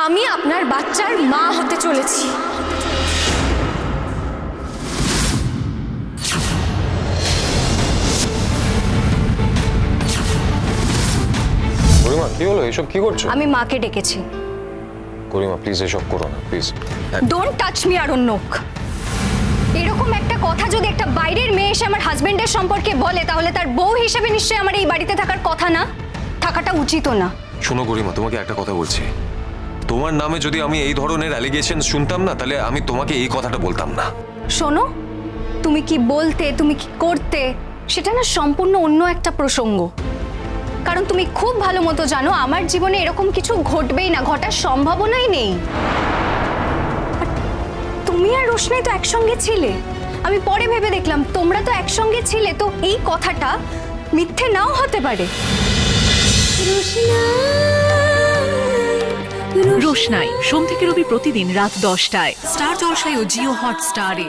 আমি আপনার বাচ্চার মা হতে চলেছি। গরিমা কি হলো? এসব কি করছো? আমি মাকে ডেকেছি। গরিমা প্লিজ এসব করো না, please. Don't touch me Aranyak. এরকম একটা কথা যদি একটা বাইরের মেয়ে এসে আমার হাজবেন্ডের সম্পর্কে বলে, তাহলে তার বউ হিসেবে নিশ্চয়ই আমার এই বাড়িতে থাকার কথা না, থাকাটা উচিতও না। শোনো গরিমা, তোমাকে একটা কথা বলছি। তোমার নামে যদি আমি এই ধরনের অ্যালিগেশন শুনতাম না, তাহলে আমি তোমাকে এই কথাটা বলতাম না। শোনো, তুমি কি বলতে, তুমি কি করতে, সেটা না সম্পূর্ণ অন্য একটা প্রসঙ্গ। কারণ তুমি খুব ভালো মতো জানো আমার জীবনে এরকম কিছু ঘটবেই না, ঘটার সম্ভাবনাই নেই। আর তুমি আর রোশনাই তো একসঙ্গে ছিলে। আমি পরে ভেবে দেখলাম তোমরা তো একসঙ্গে ছিলে, তো এই কথাটা মিথ্যে নাও হতে পারে। রোশনাই সোম থেকে রবি প্রতিদিন রাত 10টায় স্টার জলসায় ও জিও হটস্টারে।